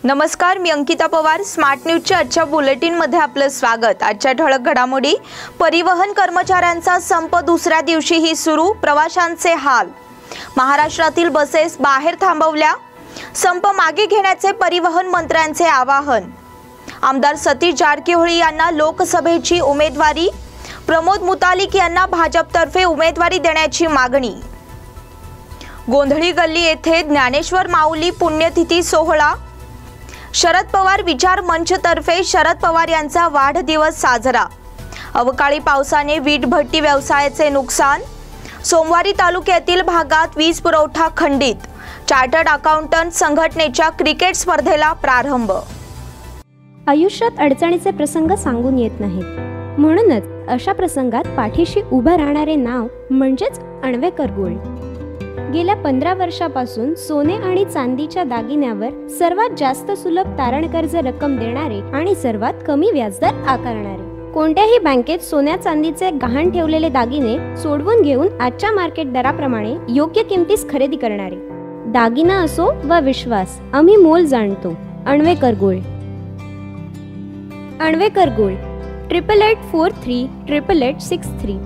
नमस्कार, मी अंकिता पवार। स्मार्ट न्यूजच्या आजच्या बुलेटिनमध्ये आपलं स्वागत। आजच्या ठळक घडामोडी। परिवहन कर्मचाऱ्यांचा संप दुसऱ्या दिवशीही सुरू, प्रवाशांचे हाल। महाराष्ट्रातील बसेस बाहेर थांबवल्या, संप मागे घेण्याचे परिवहन मंत्र्यांचे आवाहन। आमदार सतीश जारकिहोळी यांना लोकसभेची उमेदवारी, प्रमोद मुतालिक यांना भाजपतर्फे उमेदवारी देण्याची मागणी। गोंधळी गल्ली येथे ज्ञानेश्वर माऊली पुण्यतिथी सोहळा। शरद पवार विचार मंचतर्फे शरद पवार यांचा वाढदिवस साजरा। अवकाळी पावसाने वीट भट्टी व्यवसायाचे नुकसान। सोमवारी तालुक्यातील भागात वीज पुरवठा खंडित। चार्टर्ड अकाउंटंट संघटनेच्या क्रिकेट स्पर्धेला प्रारंभ। आयुष्यात अडचणीचे प्रसंग सांगून येत नाहीत, म्हणूनच अशा प्रसंगात पाठीशी उभं राहणारे नाव म्हणजेच अण्वेकर गोल्ड। गेल्या 15 वर्षापासून सोने आणि चांदीच्या दागिन्यावर सर्वात जास्त सुलभ तारण कर्ज रक्कम देणारे आणि सर्वात कमी व्याजदर आकारणारे। कोणत्याही बँकेत सोन्या चांदीचे गहाण ठेवलेले दागिने सोडवून घेऊन आजच्या मार्केट दराप्रमाणे योग्य किमतीस खरेदी करणारे। दागिना असो वा विश्वास, आम्ही मोल जाणतो। अण्वेकर गोल्ड। अण्वेकर गोल्ड 8884388863।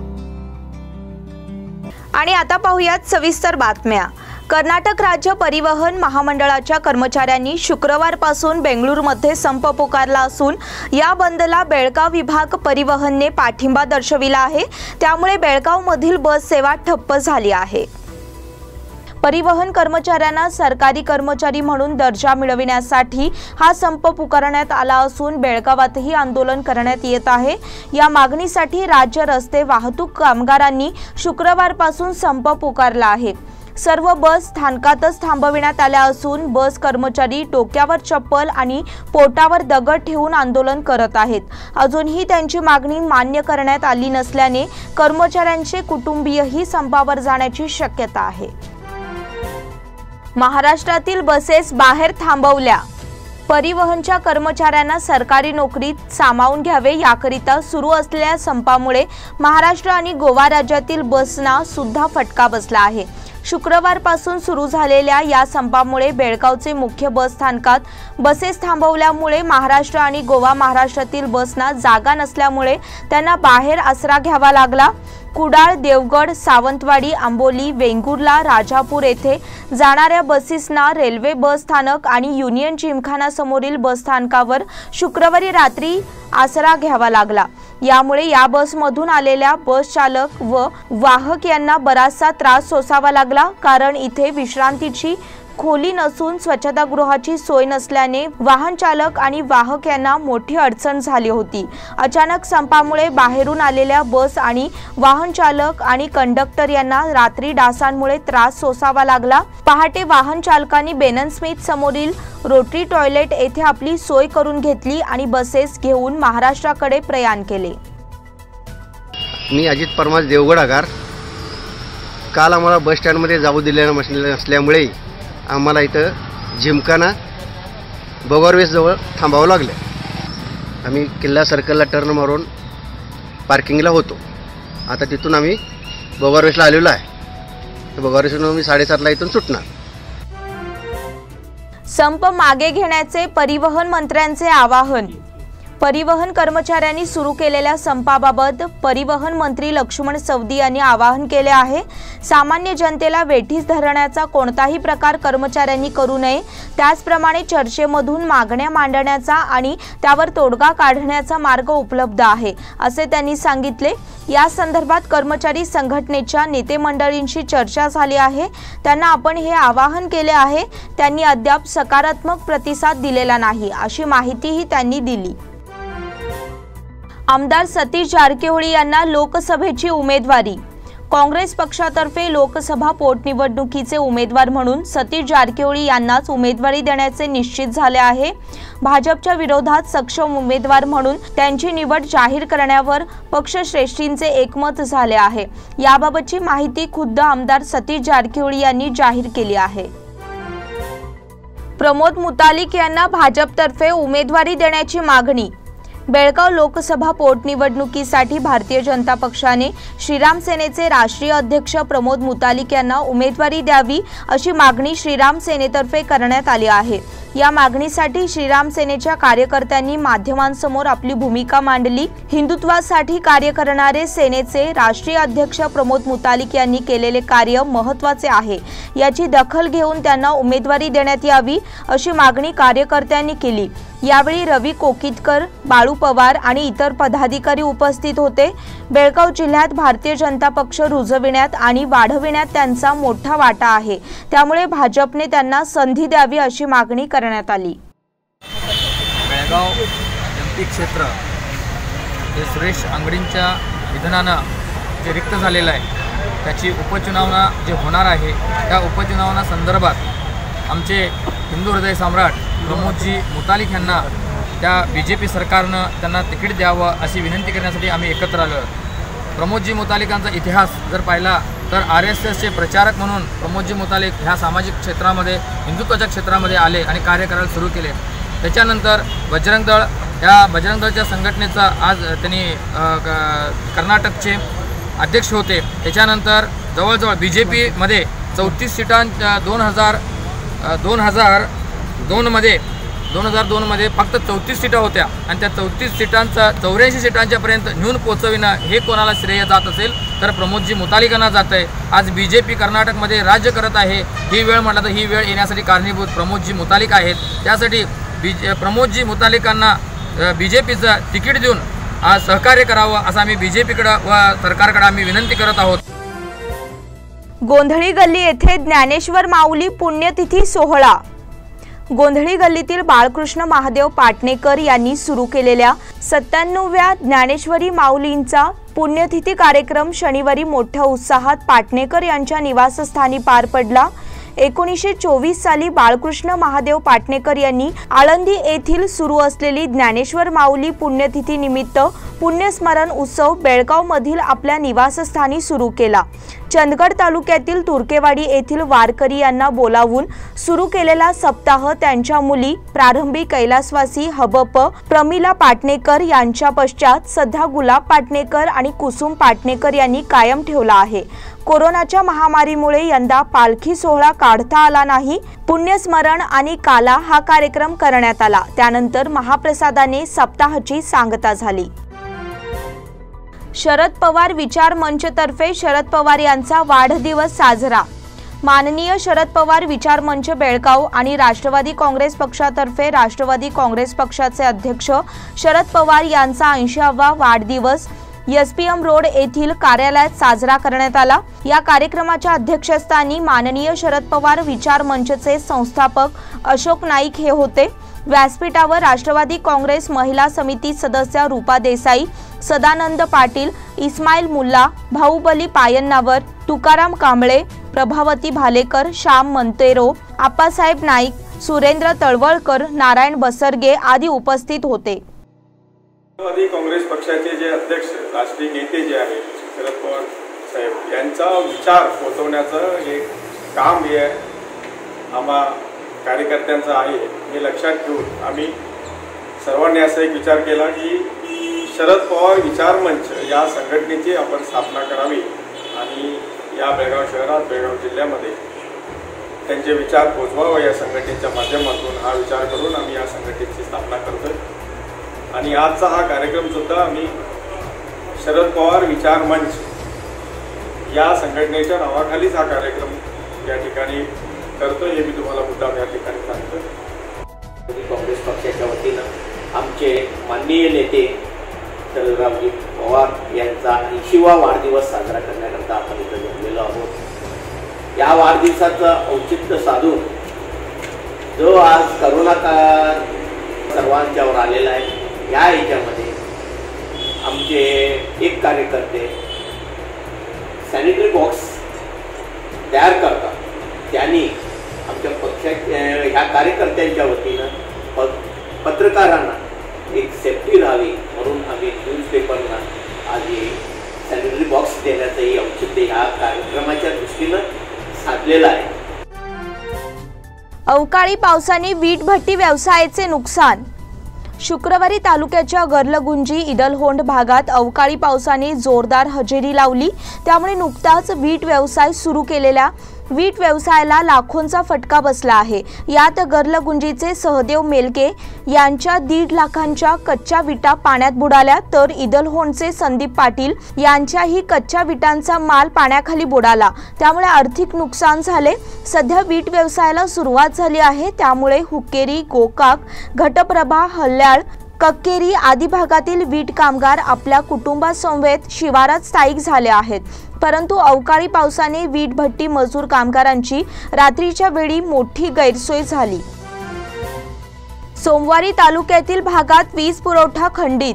आणि आता पाहूयात सविस्तर बातम्या। कर्नाटक राज्य परिवहन महामंडळाच्या कर्मचाऱ्यांनी शुक्रवारपासून बेंगळुरूमध्ये संप पुकारला असून या बंदला बेळगाव विभाग परिवहनने पाठिंबा दर्शविला आहे। त्यामुळे बेळगावमधील बस सेवा ठप्प झाली आहे। परिवहन कर्मचाऱ्यांना सरकारी कर्मचारी म्हणून दर्जा मिळविण्यासाठी हा संप पुकारण्यात आला असून बेळगावातही आंदोलन करण्यात येत आहे। या मागणीसाठी राज्य रस्ते वाहतूक कामगारांनी शुक्रवारपासून संप पुकारला आहे। सर्व बस स्थानकातच थांबविण्यात आल्या असून बस कर्मचारी डोक्यावर चप्पल आणि पोटावर दगड ठेवून आंदोलन करत आहेत। अजूनही त्यांची मागणी मान्य करण्यात आली नसल्याने कर्मचाऱ्यांचे कुटुंबीयही संपावर जाण्याची शक्यता आहे। महाराष्ट्रातील बसेस बाहेर थांबवल्या। परिवहनच्या कर्मचाऱ्यांना सरकारी नोकरीत सामावून घ्यावे याकरिता सुरू असलेल्या संपामुळे महाराष्ट्र आणि गोवा राज्यातील बसना सुद्धा फटका बसला आहे। शुक्रवारपासून सुरू झालेल्या या संपामुळे बेळगावचे मुख्य बस स्थानकात बसेस थांबवल्यामुळे महाराष्ट्र आणि गोवा महाराष्ट्रातील बसना जागा नसल्यामुळे त्यांना बाहेर आसरा घ्यावा लागला। कुडाळ, देवगड, सावंतवाडी, आंबोली, वेंगुर्ला, राजापूर येथे जाणाऱ्या बसेसना रेल्वे बस स्थानक आणि युनियन जिमखाना समोरील बस स्थानकावर शुक्रवारी रात्री आसरा घ्यावा लागला। यामुळे या बसमधून आलेल्या बस चालक व वाहक यांना बराचसा त्रास सोसावा लागला, कारण इथे विश्रांतीची खोली नसून स्वच्छतागृहाची सोय नसल्याने वाहन चालक आणि वाहक यांना मोठी अडचण झाली होती। अचानक संपामुळे बाहेरून आलेल्या बस आणि वाहन चालक आणि कंडक्टर यांना रात्री डासांमुळे त्रास सोसावा लागला। पहाटे वाहन चालकांनी बेनन स्मिथ समोरील रोटरी टॉयलेट येथे आपली सोय करून घेतली आणि बसेस घेऊन महाराष्ट्राकडे प्रयाण केले। मी अजित परमार, देवगड आगार। काल आम्हाला बस स्टँडमध्ये जाऊ दिलेलं नसल्यामुळे आम्हाला इथं जिमखाना बोगारवेसजवळ थांबावं लागलं। आम्ही किल्ला सर्कलला टर्न मारून पार्किंगला होतो। आता तिथून आम्ही बोगारवेसला आलेलो आहे। बोगारवेसहून आम्ही 7:30ला इथून सुटणार। संप मागे घेण्याचे परिवहन मंत्र्यांचे आवाहन। परिवहन कर्मचाऱ्यांनी सुरू केलेल्या संपाबाबत परिवहन मंत्री लक्ष्मण सवदी यांनी आवाहन केले आहे। सामान्य जनतेला वेठीस धरण्याचा कोणताही प्रकार कर्मचाऱ्यांनी करू नये, त्याचप्रमाणे चर्चेमधून मागण्या मांडण्याचा आणि त्यावर तोडगा काढण्याचा मार्ग उपलब्ध आहे, असे त्यांनी सांगितले। या संदर्भात कर्मचारी संघटनेच्या नेते मंडळींशी चर्चा झाली आहे। त्यांना आपण हे आवाहन केले आहे। त्यांनी अद्याप सकारात्मक प्रतिसाद दिलेला नाही, अशी माहितीही त्यांनी दिली। आमदार सतीश जारकिहोळी यांना लोकसभेची उमेदवारी। काँग्रेस पक्षातर्फे लोकसभा पोटनिवडणुकीचे उमेदवार म्हणून सतीश जारकिहोळी यांनाच उमेदवारी देण्याचे निश्चित झाले आहे। भाजपच्या विरोधात सक्षम उमेदवार म्हणून त्यांची निवड जाहीर करण्यावर पक्षश्रेष्ठींचे एकमत झाले आहे। याबाबतची माहिती खुद्द आमदार सतीश जारकिहोळी यांनी जाहीर केली आहे। प्रमोद मुतालिक यांना भाजपतर्फे उमेदवारी देण्याची मागणी। बेळगाव लोकसभा पोटनिवडणुकीसाठी भारतीय जनता पक्षाने श्रीराम सेनेचे राष्ट्रीय अध्यक्ष प्रमोद मुतालिक यांना उमेदवारी द्यावी अशी मागणी श्रीराम सेनेतर्फे करण्यात आली आहे। या मागणीसाठी श्रीराम सेनेच्या कार्यकर्त्यांनी माध्यमांसमोर आपली भूमिका मांडली। हिंदुत्वासाठी कार्य करणारे सेनेचे राष्ट्रीय अध्यक्ष प्रमोद मुतालिक यांनी केलेले कार्य महत्त्वाचे आहे, याची दखल घेऊन त्यांना उमेदवारी देण्यात यावी अशी मागणी कार्यकर्त्यांनी केली। यावेळी रवी कोकितकर, बाळू पवार आणि इतर पदाधिकारी उपस्थित होते। बेळगाव जिल्ह्यात भारतीय जनता पक्ष रुजविण्यात आणि वाढविण्यात त्यांचा मोठा वाटा आहे, त्यामुळे भाजपने त्यांना संधी द्यावी अशी मागणी करण्यात आली। बेळगाव एमपी क्षेत्र हे सुरेश अंगडींच्या निधनानं जे रिक्त झालेलं आहे त्याची उपचुनावणा जे होणार आहे त्या उपचुनावणा संदर्भात आमचे हिंदू हृदय सम्राट प्रमोदजी मुतालिक यांना त्या BJP सरकारनं त्यांना तिकीट द्यावं अशी विनंती करण्यासाठी आम्ही एकत्र आलो। प्रमोदजी मुतालिकांचा इतिहास जर पाहिला तर RSSचे प्रचारक म्हणून प्रमोदजी मुतालिक ह्या सामाजिक क्षेत्रामध्ये हिंदुत्वाच्या क्षेत्रामध्ये आले आणि कार्य करायला सुरू केले। त्याच्यानंतर बजरंग दळ या बजरंग दळच्या संघटनेचा आज त्यांनी कर्नाटकचे अध्यक्ष होते। त्याच्यानंतर जवळजवळ BJPमध्ये 34 सीटांच्या 2002 मध्ये फक्त 34 सीटा होत्या आणि त्या 34 सीटांचा 84 सीटांच्यापर्यंत नेऊन पोहोचविणं हे कोणाला श्रेय जात असेल तर प्रमोदजी मुतालिकांना जात आहे। आज BJP कर्नाटकमध्ये राज्य करत आहे। ही वेळ म्हटलं तर ही वेळ येण्यासाठी कारणीभूत प्रमोदजी मुतालिक आहेत। त्यासाठी प्रमोदजी मुतालिकांना BJPचं तिकीट देऊन आज सहकार्य करावं असं आम्ही BJPकडे व सरकारकडे आम्ही विनंती करत आहोत। गोंधळी गल्ली येथे ज्ञानेश्वर माऊली पुण्यतिथी सोहळा। गोंधळी गल्लीतील बाळकृष्ण महादेव पाटणेकर यांनी सुरू केलेल्या 97व्या ज्ञानेश्वरी माऊलींचा पुण्यतिथी कार्यक्रम शनिवारी मोठ्या उत्साहात पाटणेकर यांच्या निवासस्थानी पार पडला। 1924 साली बाळकृष्ण महादेव पाटणेकर यांनी आळंदी येथील सुरू असलेली ज्ञानेश्वर माऊली पुण्यतिथी निमित्त पुण्यस्मरण उत्सव बेळगाव मधील आपल्या निवासस्थानी सुरू केला। चंदगड तालुक्यातील तुर्केवाडी येथील वारकरी यांना बोलावून सुरू केलेला सप्ताह त्यांच्या मुली प्रारंभी कैलासवासी हबप प्रमिला पाटणेकर यांच्या पश्चात सध्या गुलाब पाटणेकर आणि कुसुम पाटणेकर यांनी कायम ठेवला आहे। कोरोनाच्या महामारीमुळे यंदा पालखी सोहळा काढता आला नाही। पुण्यस्मरण आणि काला हा कार्यक्रम करण्यात आला। त्यानंतर महाप्रसादाने सप्ताहाची सांगता झाली। शरद पवार विचार मंचतर्फे शरद पवार यांचा वाढदिवस साजरा। माननीय शरद पवार विचार मंच बेळगाव आणि राष्ट्रवादी काँग्रेस पक्षातर्फे राष्ट्रवादी काँग्रेस पक्षाचे अध्यक्ष शरद पवार यांचा 80वा वाढदिवस SPM रोड येथील कार्यालयात साजरा करण्यात आला। या कार्यक्रमाच्या अध्यक्षस्थानी माननीय शरद पवार विचार मंचचे संस्थापक अशोक नाईक हे होते। व्यासपीठावर राष्ट्रवादी काँग्रेस महिला समिती सदस्य रूपा देसाई, सदानंद पाटील, इस्माईल मुल्ला, भाऊबली पायन्नावर, तुकाराम कांबळे, प्रभावती भालेकर, श्याम मंतेरो, आप्पासाहेब नाईक, सुरेंद्र तळवळकर, नारायण बसरगे आदी उपस्थित होते। राष्ट्रवादी काँग्रेस पक्षाचे जे अध्यक्ष राष्ट्रीय नेते जे आहेत शरद पवार साहेब यांचा विचार पोहोचवण्याचं हे काम हे आम्हा कार्यकर्त्यांचं आहे हे लक्षात ठेवून आम्ही सर्वांनी असा एक विचार केला की शरद पवार विचार मंच या संघटनेची आपण स्थापना करावी आणि या बेळगाव शहरात बेळगाव जिल्ह्यामध्ये त्यांचे विचार पोहोचवावे या संघटनेच्या माध्यमातून हा विचार करून आम्ही या संघटनेची स्थापना करतोय। आणि आजचा हा कार्यक्रम सुद्धा आम्ही शरद पवार विचार मंच या संघटनेच्या नावाखालीच हा कार्यक्रम या ठिकाणी करतोय हे मी तुम्हाला मुद्दाम या ठिकाणी सांगतो। काँग्रेस पक्षाच्या वतीनं आमचे माननीय नेते शरदरावजी पवार यांचा 80वा वाढदिवस साजरा करण्याकरता आपण इथं जमलेलो आहोत। या वाढदिवसाचं औचित्य साधून जो आज करोना काळ सर्वांच्यावर आलेला आहे या ह्याच्यामध्ये आमचे एक कार्यकर्ते सॅनिटरी बॉक्स तयार करतात, त्यांनी आमच्या पक्षाच्या ह्या कार्यकर्त्यांच्या वतीनं पत्रकारांना एक सेफ्टी राहावी म्हणून आम्ही न्यूजपेपरला आज सॅनिटरी बॉक्स देण्याचंही औचित्य ह्या कार्यक्रमाच्या दृष्टीनं साधलेलं आहे। अवकाळी पावसाने वीटभट्टी व्यवसायाचे नुकसान। शुक्रवारी तालुक्याच्या गर्लगुंजी इडलहोंड भागात अवकाळी पावसाने जोरदार हजेरी लावली, त्यामुळे नुकताच वीट व्यवसाय सुरू केलेल्या वीट व्यवसायाला लाखोंचा फटका बसला आहे। यात गर्लगुंजीचे सहदेव मेलके यांच्या 1.5 लाखांच्या कच्च्या विटा पाण्यात बुडाल्या, तर इदलहोंडचे संदीप पाटील यांच्याही कच्च्या विटांचा माल पाण्याखाली बुडाला, त्यामुळे आर्थिक नुकसान झाले। सध्या वीट व्यवसायाला सुरुवात झाली आहे, त्यामुळे हुक्केरी, गोकाक, घटप्रभा, हल्याळ, कक्केरी आदी भागातील वीट कामगार आपल्या कुटुंबासमवेत शिवारात स्थायिक झाले आहेत। परंतु अवकाळी पावसाने वीट भट्टी मजूर कामगारांची रात्रीच्या वेळी मोठी गैरसोय झाली। सोमवारी तालुक्यातील भागात वीज पुरवठा खंडित।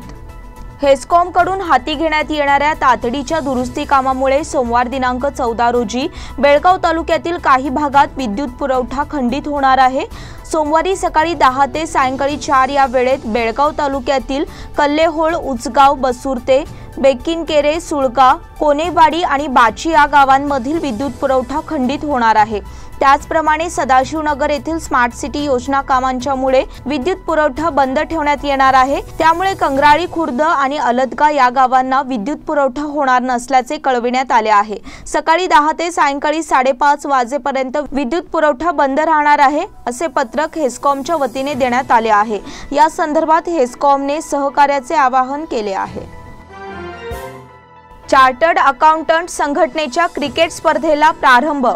हेस्कॉम कडून हाती घेण्यात येणाऱ्या तातडीच्या दुरुस्ती कामामुळे सोमवार दिनांक 14 रोजी बेळगाव तालुक्यातील काही भागात विद्युत पुरवठा खंडित होणार आहे। सोमवारी सकाळी 10 ते सायंकाळी 4 या वेळेत बेळगाव तालुक्यातील कल्लेहोळ, उचगाव, बसुर्ते, बेकिनकेरे, सुळका, कोनेवाडी आणि बाची या गावांमधील विद्युत पुरवठा खंडित होणार आहे। त्याचप्रमाणे सदाशिवनगर येथील स्मार्ट सिटी योजना कामांच्यामुळे विद्युत पुरवठा बंद ठेवण्यात येणार आहे, त्यामुळे कंगराळी खुर्द आणि अलदगा या गावांना विद्युत पुरवठा होणार नसल्याचे कळविण्यात आले आहे। सकाळी 10 ते सायंकाळी 5:30 वाजेपर्यंत विद्युत पुरवठा बंद राहणार आहे, असे पत्रक हेस्कॉमच्या वतीने देण्यात आले आहे। या संदर्भात हेस्कॉमने सहकार्याचे आवाहन केले आहे। चार्टर्ड अकाउंटंट संघटनेच्या क्रिकेट स्पर्धेला प्रारंभ।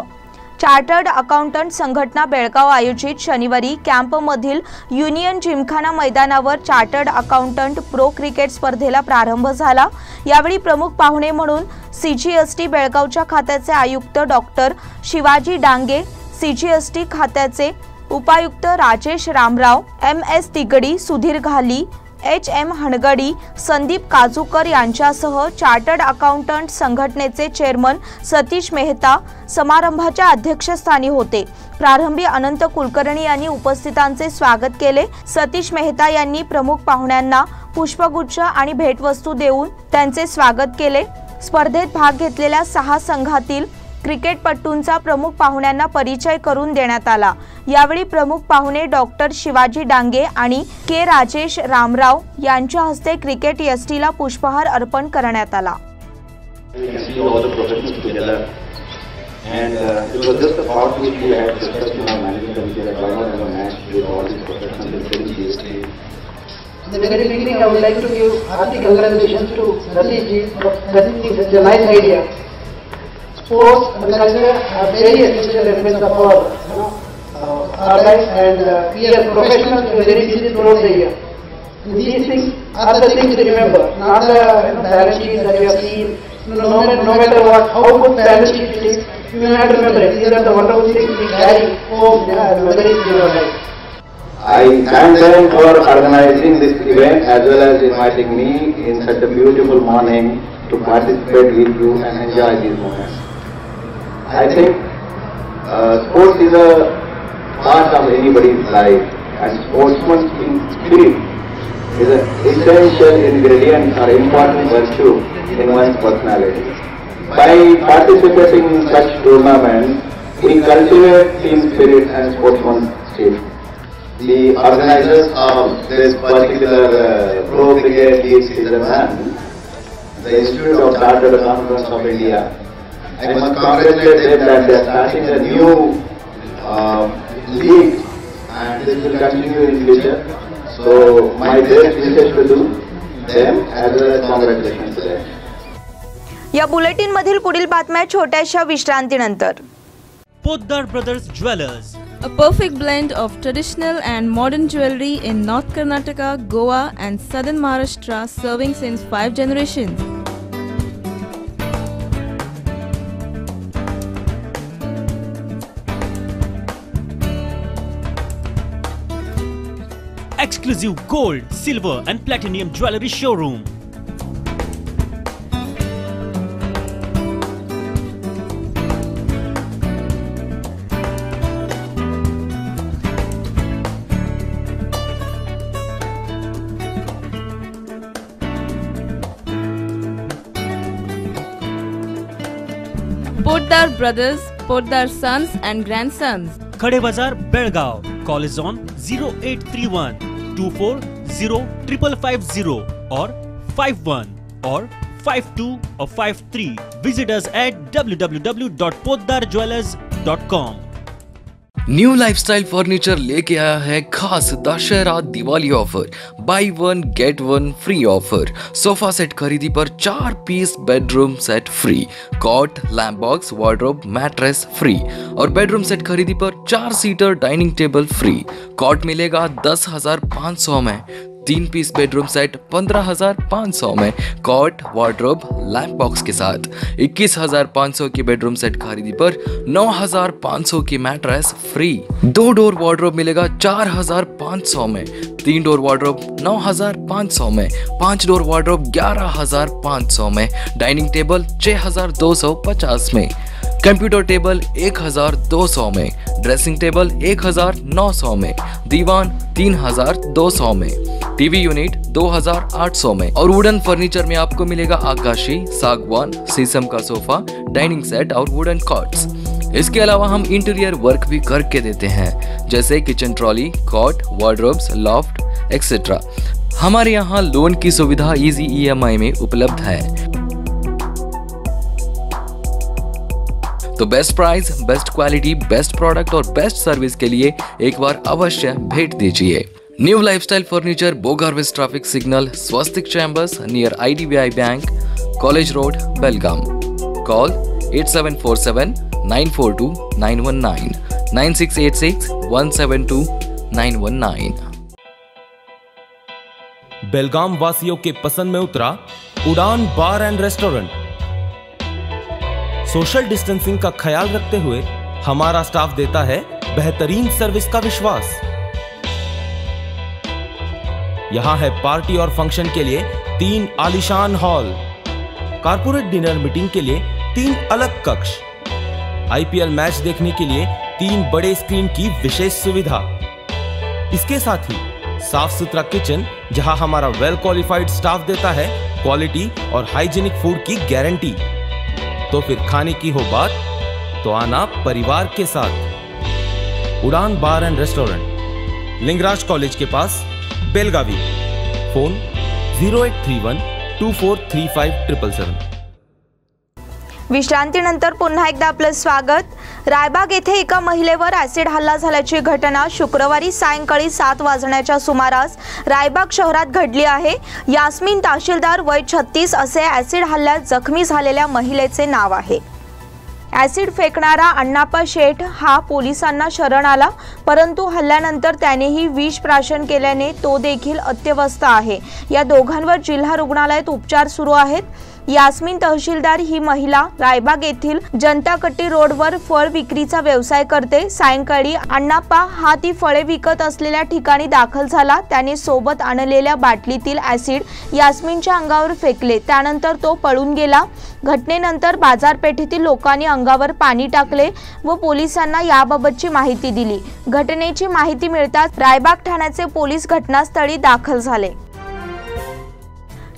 चार्टर्ड अकाउंटंट संघटना बेळगाव आयोजित शनिवारी कॅम्पमधील युनियन जिमखाना मैदानावर चार्टर्ड अकाउंटंट प्रो क्रिकेट स्पर्धेला प्रारंभ झाला। यावेळी प्रमुख पाहुणे म्हणून सीजीएसटी बेळगावच्या खात्याचे आयुक्त डॉक्टर शिवाजी डांगे, सीजीएसटी खात्याचे उपायुक्त राजेश रामराव, MS तिगडी, सुधीर घाली, HM हणगडी, संदीप काजूकर यांच्यासह चार्टर्ड अकाउंटंट संघटनेचे चेअरमन सतीश मेहता समारंभाच्या अध्यक्षस्थानी होते। प्रारंभी अनंत कुलकर्णी यांनी उपस्थितांचे स्वागत केले। सतीश मेहता यांनी प्रमुख पाहुण्यांना पुष्पगुच्छ आणि भेटवस्तू देऊन त्यांचे स्वागत केले। स्पर्धेत भाग घेतलेल्या 6 संघातील क्रिकेटपटूंचा प्रमुख पाहुण्यांना परिचय करून देण्यात आला। यावेळी प्रमुख पाहुणे डॉक्टर शिवाजी डांगे आणि के राजेश रामराव यांच्या हस्ते क्रिकेट यष्टीला पुष्पहार अर्पण करण्यात आला। In the very beginning, I would like to give hearty congratulations to Satish ji for having such a nice idea. Sports and culture are very essential elements of our life, and we are professionals who are very busy throughout the year. And these things are the things to remember, not the balance sheet that we have seen. No matter what, how good balance sheet it is, you may not remember it. These are the wonderful things we carry home and memories in our life. I thank them for organizing this event as well as inviting me in such a beautiful morning to participate with you and enjoy these moments. I think sports is a part of anybody's life, and sportsman's spirit is an essential ingredient or important virtue in one's personality. By participating in such tournaments, we cultivate team spirit and sportsmanship. The organizers of this particular pro cricket league season 1, the Institute of Chartered Accountants of India, I must congratulate them that they are starting a new league, and this will continue in future. So my best wishes to them as well as congratulations to them. या bulletin मधील पुढील बातम्या छोट्याशा विश्रांतीनंतर। Poddar Brothers Jewelers, a perfect blend of traditional and modern jewelry in North Karnataka, Goa and Southern Maharashtra, serving since 5 generations. exclusive gold, silver and platinum jewelry showroom. Poddar Brothers, Poddar Sons and Grandsons. Khade Bazar, Belgaum. Call is on 0831 240 5550 or 51 or 52 or 53. Visit us at www.poddarjewelers.com. Furnitureshops.com। New lifestyle furniture लेके आया है खास Dussehra Diwali offer, buy 1 get 1 free offer. Sofa set खरीदी पर 4 piece bedroom set free, cot, lamp box, wardrobe, mattress free और bedroom set खरीदी पर 4 seater dining table free. Cot मिलेगा 10,500 में, 3 पीस बेडरूम सेट 15,500 में, कॉट, वार्डरोब, लैम्प बॉक्स के साथ। 21,500 की बेडरूम सेट खरीदी पर 9,500 की मैट्रेस फ्री। 2 डोर वार्डरोब मिलेगा 4,500 में, 3 डोर वार्डरोब 9,500 में, 5 डोर वार्डरोब 11,500 में, डाइनिंग टेबल 6,250 में, कंप्यूटर टेबल 1,200 में, ड्रेसिंग टेबल 1,900 में, दीवान 3,200 में, टीवी यूनिट 2,800 में और वुडन फर्नीचर में आपको मिलेगा आकाशी, सागवान, शीशम का सोफा, डाइनिंग सेट और वुडन कॉट्स। इसके अलावा हम इंटीरियर वर्क भी करके देते हैं, जैसे kitchen trolley, cot, wardrobes, loft etcetera. हमारे यहाँ लोन की सुविधा इजी EMI में उपलब्ध है। तो best price, best quality, best product और बेस्ट सर्विस के लिए एक बार अवश्य भेंट दीजिए। New lifestyle furniture, Bogarves traffic signal, Swastik chambers near IDBI bank, college road, Belgaum. Call 8747 942 919 9686 172 919। Belgaum वासियों के पसंद में उतरा Udaan bar and restaurant. Social distancing का ख्याल रखते हुए हमारा स्टाफ देता है बेहतरीन सर्विस का विश्वास। यहां है पार्टी और फंक्शन के लिए 3 आलीशान हॉल, कारपोरेट डिनर मीटिंग के लिए 3 अलग कक्ष, IPL मैच देखने के लिए 3 बड़े स्क्रीन की विशेष सुविधा। इसके साथ ही साफ सुथरा किचन, जहां हमारा वेल क्वालिफाइड स्टाफ देता है क्वालिटी और हाइजीनिक फूड की गारंटी। तो फिर खाने की हो बात तो आना परिवार के साथ। उड़ान bar and restaurant, Lingaraj college K pass, Belagavi. Phone 0831 2435 विश्रांतीनंतर पुन्हा एकदा आपलं स्वागत। रायबाग येथे एका महिलेवर ॲसिड हल्ला झाल्याची घटना शुक्रवारी सायंकाळी 7 वाजण्याच्या सुमारास रायबाग शहरात घडली आहे। यास्मीन तहसीलदार वय 36 असे ॲसिड हल्ल्यात जखमी झालेल्या महिलेचे नाव आहे। ॲसिड फेकणारा अण्णाप्पा शेठ हा पोलिसांना शरण आला, परंतु हल्ल्यानंतर त्यानेही विष प्राशन केल्याने तो देखील अत्यवस्थ आहे। या दोघांवर जिल्हा रुग्णालयात उपचार सुरू आहेत। यास्मीन तहसीलदार ही महिला रायबाग येथील जनताकट्टी रोडवर फळ विक्रीचा व्यवसाय करते। सायंकाळी अण्णाप्पा हा ती फळे विकत असलेल्या ठिकाणी दाखल झाला। त्याने सोबत आणलेल्या बाटलीतील ॲसिड यास्मीनच्या अंगावर फेकले, त्यानंतर तो पळून गेला। घटनेनंतर बाजारपेठेतील लोकांनी अंगावर पाणी टाकले व पोलिसांना याबाबतची माहिती दिली। घटनेची माहिती मिळताच रायबाग ठाण्याचे पोलीस घटनास्थळी दाखल झाले।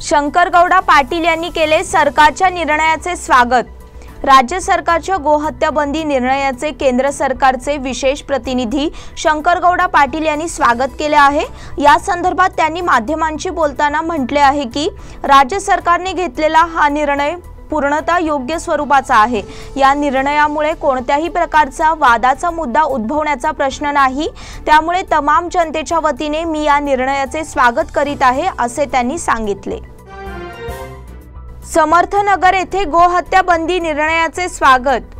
शंकरगौडा पाटील यांनी केले सरकारच्या निर्णयाचे स्वागत। राज्य सरकारच्या गोहत्या बंदी निर्णयाचे केंद्र सरकारचे विशेष प्रतिनिधी शंकरगौडा पाटील यांनी स्वागत केले आहे। या संदर्भात त्यांनी माध्यमांशी बोलताना म्हटले आहे की राज्य सरकारने घेतलेला हा निर्णय पूर्णतः योग्य स्वरूपाचा आहे। या निर्णयामुळे कोणत्याही प्रकारचा वादाचा मुद्दा उद्भवण्याचा प्रश्न नाही, त्यामुळे तमाम जनतेच्या वतीने मी या निर्णयाचे स्वागत करीत आहे असे त्यांनी सांगितले। समर्थनगर येथे गोहत्या बंदी निर्णयाचे स्वागत।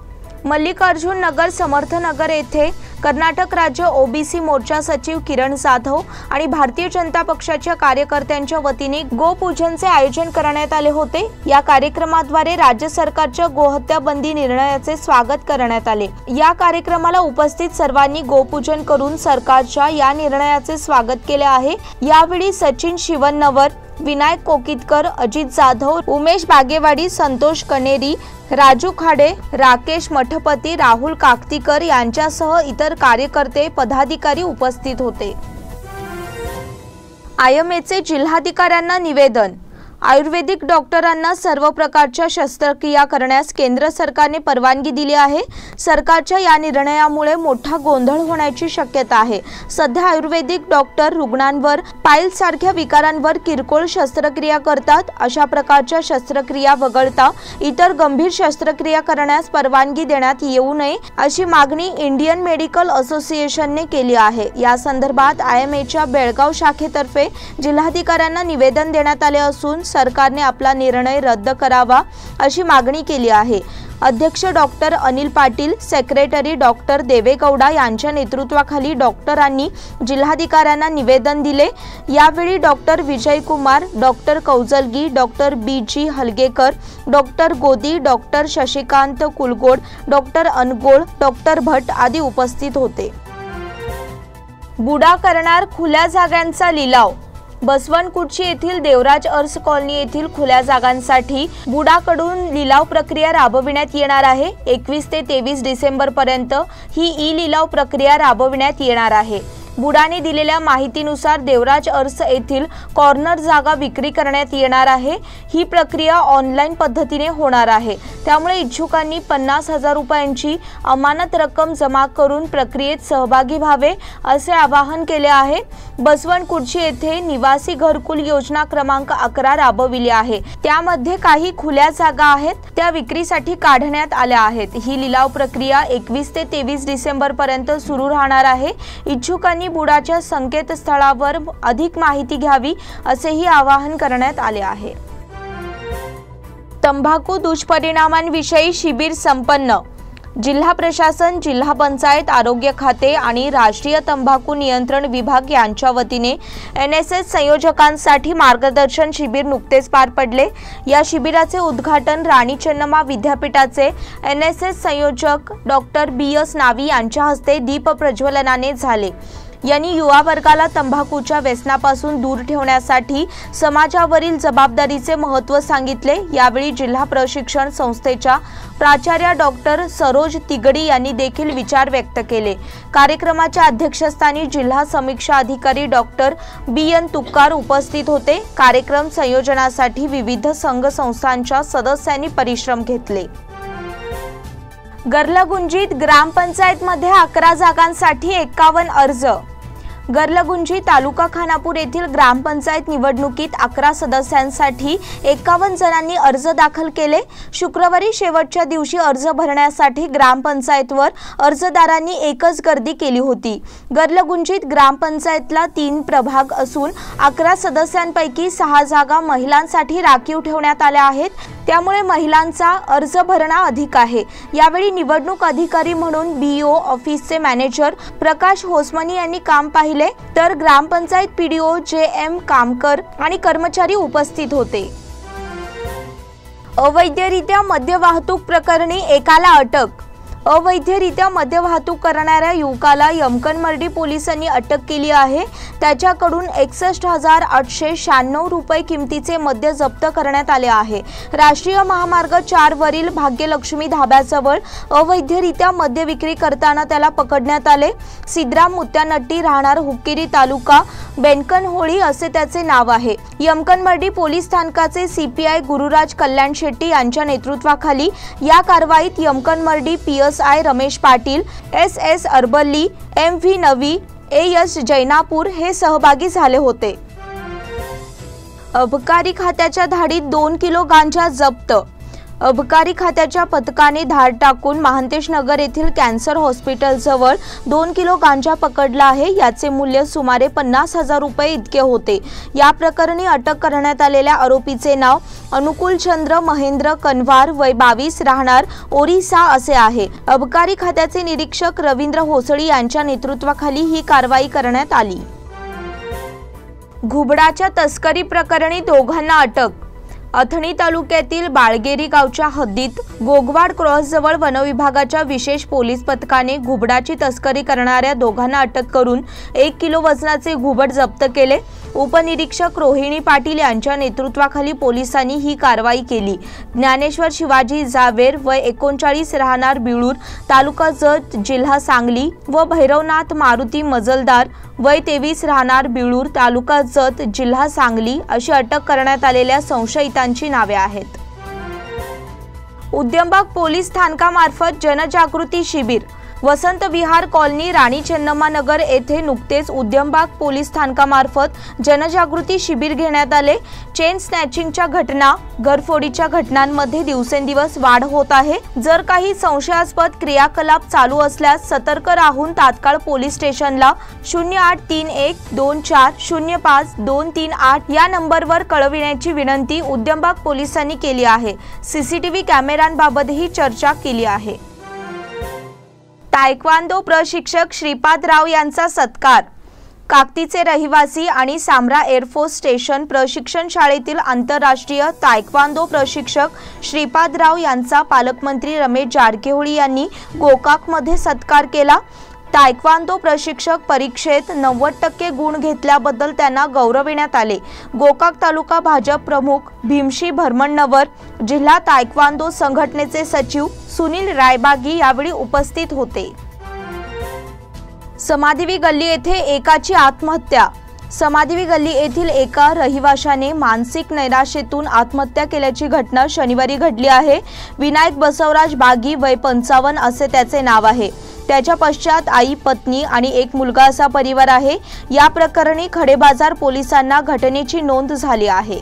मल्लिकार्जुन नगर समर्थनगर येथे कर्नाटक राज्य OBC मोर्चा सचिव किरण जाधव आणि भारतीय जनता पक्षाच्या कार्यकर्त्यांच्या वतीने गोपूजनचे आयोजन करण्यात आले होते। या कार्यक्रमाद्वारे राज्य सरकारच्या गोहत्या बंदी निर्णयाचे स्वागत करण्यात आले। या कार्यक्रमाला उपस्थित सर्वांनी गोपूजन करून सरकारच्या या निर्णयाचे स्वागत केले आहे। यावेळी सचिन शिवन्नवर, विनायक कोकितकर, अजित जाधव, उमेश बागेवाडी, संतोष कनेरी, राजू खाडे, राकेश मठपती, राहुल काकतीकर यांच्यासह इतर कार्यकर्ते पदाधिकारी उपस्थित होते। IMAचे जिल्हाधिकाऱ्यांना निवेदन। आयुर्वेदिक डॉक्टरांना सर्व प्रकारच्या शस्त्रक्रिया करण्यास केंद्र सरकारने परवानगी दिली आहे। सरकारच्या या निर्णयामुळे मोठा गोंधळ होण्याची शक्यता आहे। सध्या आयुर्वेदिक डॉक्टर रुग्णांवर पाइल्स सारख्या विकारांवर किरकोळ शस्त्रक्रिया करतात। अशा प्रकारच्या शस्त्रक्रिया वगळता इतर गंभीर शस्त्रक्रिया करण्यास परवानगी देण्यात येऊ नये अशी मागणी इंडियन मेडिकल असोसिएशनने केली आहे। या संदर्भात IMAच्या बेळगाव शाखेतर्फे जिल्हाधिकाऱ्यांना निवेदन देण्यात आले असून सरकारने आपला निर्णय रद्द करावा अशी मागणी केली आहे। अध्यक्ष doctor Anil Patil, secretary doctor Devegowda यांच्या नेतृत्वाखाली डॉक्टरांनी जिल्हाधिकाऱ्यांना निवेदन दिले। यावेळी doctor Vijay Kumar, doctor Kaujalgi, doctor BG Halgekar, doctor Godi, doctor Shashikant Kulgod, doctor Angol, doctor Bhatt आदी उपस्थित होते। बुडा करणार खुल्या जागांचा लिलाव। बसवनकुर्ची येथील देवराज अर्स कॉलनी येथील खुल्या जागांसाठी बुडाकडून लिलाव प्रक्रिया राबविण्यात येणार आहे। 21 ते 23 डिसेंबर पर्यंत ही ई-लिलाव प्रक्रिया राबविण्यात येणार आहे। बुडाने दिलेल्या माहितीनुसार देवराज अर्स येथील कॉर्नर जागा विक्री करण्यात येणार आहे। ही प्रक्रिया ऑनलाईन पद्धतीने होणार आहे, त्यामुळे इच्छुकांनी 50,000 रुपयांची अमानत रक्कम जमा करून प्रक्रियेत सहभागी व्हावे असे आवाहन केले आहे। बसवनकुर्ची येथे निवासी घरकुल योजना क्रमांक 11 राबविली आहे। त्यामध्ये काही खुल्या जागा आहेत, त्या विक्रीसाठी काढण्यात आल्या आहेत। ही लिलाव प्रक्रिया 21 ते 23 डिसेंबर पर्यंत सुरू राहणार आहे। इच्छुकांनी बुडाच्या संकेतस्थळावर अधिक माहिती घ्यावी असेही आवाहन करण्यात आले आहे। तंबाखू दुष्परिणामांविषयी शिबिर संपन्न। जिल्हा प्रशासन, जिल्हा पंचायत, आरोग्य खाते आणि राष्ट्रीय तंबाखू नियंत्रण विभाग यांच्या वतीने NSS संयोजकांसाठी मार्गदर्शन शिबिर नुकतेच पार पडले। या शिबिराचे उद्घाटन राणी चेन्नम्मा विद्यापीठाचे NSS संयोजक डॉक्टर BS नावी यांच्या हस्ते दीप प्रज्वलनाने झाले। यांनी युवा वर्गाला तंबाखूच्या व्यसनापासून दूर ठेवण्यासाठी समाजावरील जबाबदारीचे महत्त्व सांगितले। यावेळी जिल्हा प्रशिक्षण संस्थेच्या प्राचार्य डॉक्टर सरोज तिगडी यांनी देखील विचार व्यक्त केले। कार्यक्रमाच्या अध्यक्षस्थानी जिल्हा समीक्षा अधिकारी डॉक्टर BN तुक्कार उपस्थित होते। कार्यक्रम संयोजनासाठी विविध संघ संस्थांच्या सदस्यांनी परिश्रम घेतले। गर्लगुंजीत ग्रामपंचायतमध्ये 11 जागांसाठी 51 अर्ज। गर्लगुंजी तालुका खानापूर येथील ग्रामपंचायत निवडणुकीत 11 सदस्यांसाठी 51 जणांनी अर्ज दाखल केले। शुक्रवारी शेवटच्या दिवशी अर्ज भरण्यासाठी ग्रामपंचायतवर अर्जदारांनी एकच गर्दी केली होती। गर्लगुंजीत ग्रामपंचायतला 3 प्रभाग असून 11 सदस्यांपैकी 6 जागा महिलांसाठी राखीव ठेवण्यात आल्या आहेत, त्यामुळे महिलांचा अर्ज भरणा अधिक आहे। यावेळी निवडणूक अधिकारी म्हणून BO ऑफिसचे मॅनेजर प्रकाश होसमनी यांनी काम पाहिले, तर ग्रामपंचायत PDO JM कामकर आणि कर्मचारी उपस्थित होते। अवैधरित्या मद्य वाहतूक प्रकरणी एकाला अटक। अवैधरित्या मद्य वाहतूक करणाऱ्या युवकाला यमकनमर्डी पोलिसांनी अटक केली आहे। त्याच्याकडून 61,896 रुपये किमतीचे मद्य जप्त करण्यात आले आहे। राष्ट्रीय महामार्ग 4 वरील भाग्यलक्ष्मी धाब्याजवळ अवैधरित्या मद्य विक्री करताना त्याला पकडण्यात आले। सिद्धराम मुत्यानट्टी, राहणार हुक्केरी, तालुका बेनकनहोळी असे त्याचे नाव आहे। यमकनमर्डी पोलीस स्थानकाचे CPI गुरुराज कल्याण शेट्टी यांच्या नेतृत्वाखाली या कारवाईत यमकनमर्डी PSI Ramesh Patil, SS अरबल्ली, MV नवी, AS जैनापूर हे सहभागी झाले होते। अबकारी खात्याच्या धाडीत 2 किलो गांजा जप्त। अबकारी खात्याच्या पथकाने धाड टाकून महांतेश नगर येथील कॅन्सर हॉस्पिटलजवळ 2 किलो गांजा पकडला आहे। याचे मूल्य सुमारे 50,000 रुपये इतके होते। या प्रकरणी अटक करण्यात आलेल्या आरोपीचे नाव अनुकूल चंद्र महेंद्र कनवार, वय 22, राहणार ओरिसा असे आहे। अबकारी खात्याचे निरीक्षक रवींद्र होसळी यांच्या नेतृत्वाखाली ही कारवाई करण्यात आली। घुबडाच्या तस्करी प्रकरणी दोघांना अटक। अथणी तालुक्यातील बाळगेरी गावच्या हद्दीत गोगवाड क्रॉसजवळ वनविभागाच्या विशेष पोलीस पथकाने घुबडाची तस्करी करणाऱ्या दोघांना अटक करून 1 किलो वजनाचे घुबड जप्त केले। उपनिरीक्षक रोहिणी पाटील यांच्या नेतृत्वाखाली पोलिसांनी ही कारवाई केली। ज्ञानेश्वर शिवाजी जावेर वय 39 राहणार बिळूर तालुका जत जिल्हा सांगली व भैरवनाथ मारुती मजलदार वय 23 राहणार बिळूर तालुका जत जिल्हा सांगली अशी अटक करण्यात आलेल्या संशयितांची नावे आहेत। उद्यमबाग पोलीस स्थानकामार्फत जनजागृती शिबिर वसंत विहार कॉलनी राणी चेन्नम्मा नगर येथे नुकतेच उद्यमबाग पोलीस स्थानकामार्फत जनजागृती शिबिर घेण्यात आले। चेन स्नॅचिंगच्या घटना घरफोडीच्या घटनांमध्ये दिवसेंदिवस वाढ होत आहे। जर काही संशयास्पद क्रियाकलाप चालू असल्यास सतर्क राहून तात्काळ पोलीस स्टेशनला 083124052238 या नंबरवर कळविण्याची विनंती उद्यमबाग पोलिसांनी केली आहे। सीसीटीव्ही कॅमेऱ्यांबाबतही चर्चा केली आहे। तायक्वांदो प्रशिक्षक श्रीपादराव यांचा सत्कार। काकतीचे रहिवासी आणि सामरा एअरफोर्स स्टेशन प्रशिक्षण शाळेतील आंतरराष्ट्रीय तायक्वांदो प्रशिक्षक श्रीपादराव यांचा पालकमंत्री रमेश जारकिहोळी यांनी गोकाकमध्ये सत्कार केला। तायक्वांदो प्रशिक्षक परीक्षेत 90% गुण घेतल्याबद्दल त्यांना गौरविण्यात आले। गोकाक तालुका भाजप प्रमुख भीमशी भरमण्णवर, जिल्हा तायक्वांदो संघटनेचे सचिव सुनील रायबागी यावेळी उपस्थित होते। समाधिवी गल्ली येथे एकाची आत्महत्या। समाधिवी गल्ली येथील एका रहिवाशाने मानसिक नैराश्यातून आत्महत्या केल्याची घटना शनिवारी घडली आहे। विनायक बसवराज बागी वय 55 असे त्याचे नाव आहे। त्याच्या पश्चात आई, पत्नी आणि एक मुलगा असा परिवार आहे। या प्रकरणी खडेबाजार पोलिसांना घटनेची नोंद झाली आहे।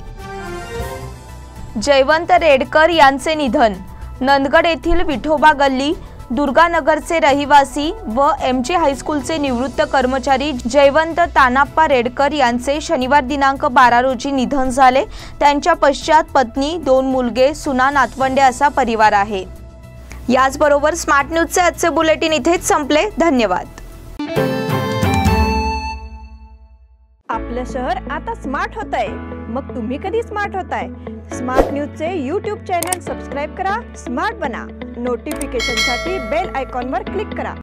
जयवंत रेडकर यांचे निधन। नंदगड येथील विठोबा गल्ली दुर्गानगरचे रहिवासी व एमजी हायस्कूलचे निवृत्त कर्मचारी जयवंत तानाप्पा रेडकर यांचे शनिवार दिनांक 12 रोजी निधन झाले। त्यांच्या पश्चात पत्नी, 2 मुलगे, सुना, नातवंडे असा परिवार आहे। याचबरोबर स्मार्ट न्यूजचे आजचे बुलेटिन इथेच संपले। धन्यवाद। आपलं शहर आता स्मार्ट होतंय, मग तुम्ही कधी स्मार्ट होताय? स्मार्ट न्यूजचे YouTube चॅनल सबस्क्राइब करा, स्मार्ट बना। नोटिफिकेशनसाठी बेल आयकॉनवर क्लिक करा।